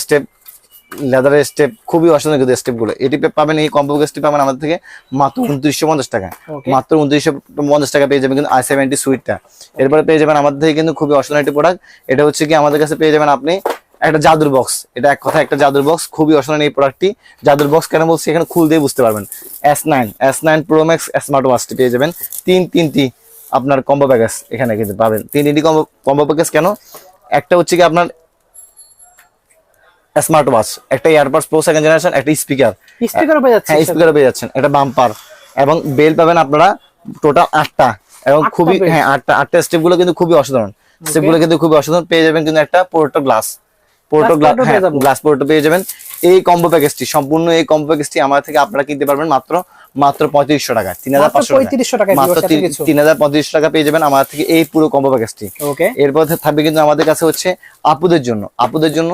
Step, লেদারের step, খুবই অসাধারণ কিন্তু স্টেপগুলো। এটি পাবেন, এই কম্বো প্যাকেজটি পাবেন আমাদের থেকে মাত্র 2950 টাকা, মাত্র 2950 টাকা পেয়ে যাবেন কিন্তু i70 সুইটটা। এরপরে পেয়ে যাবেন আমাদের থেকে কিন্তু খুবই অসাধারণ একটি প্রোডাক্ট, এটা হচ্ছে কি আমাদের কাছে পেয়ে যাবেন আপনি একটা জাদুর বক্স। এটা এক কথা একটা জাদুর বক্স, খুবই অসাধারণ এই প্রোডাক্টটি। জাদুর বক্স কেন বলছি, এখানে খুলতেই বুঝতে পারবেন। S9 Pro Max স্মার্ট ওয়াচটি পেয়ে যাবেন তিনটি আপনার কম্বো প্যাকেজ এখানে কিন্তু পাবেন। তিনটি কম্বো প্যাকেজ কেন, একটা হচ্ছে কি আপনার স্মার্ট ওয়াচ, একটা এয়ারপডস প্রো সেকেন্ড জেনারেশন, একটা স্পিকার স্পিকারও পেয়ে যাচ্ছেন, একটা বাম্পার এবং বেল পাবেন আপনারা টোটাল 8টা এবং খুবই আটটা স্টেপ গুলো কিন্তু খুবই অসাধারণ। স্টেপ গুলো কিন্তু খুবই অসাধারণ। পেয়ে যাবেন কিন্তু একটা পোর্টো গ্লাস পেয়ে যাবেন। এই কম্বো প্যাকেজটি, সম্পূর্ণ এই কম্বো প্যাকেজটি আমার থেকে আপনারা কিনতে পারবেন মাত্র 3500 টাকা, 3500 টাকা, মাত্র 3035 টাকা পেয়ে যাবেন আমার থেকে এই পুরো কম্বো প্যাকেজটি। এরপর থাকবে কিন্তু আমাদের কাছে হচ্ছে আপুদের জন্য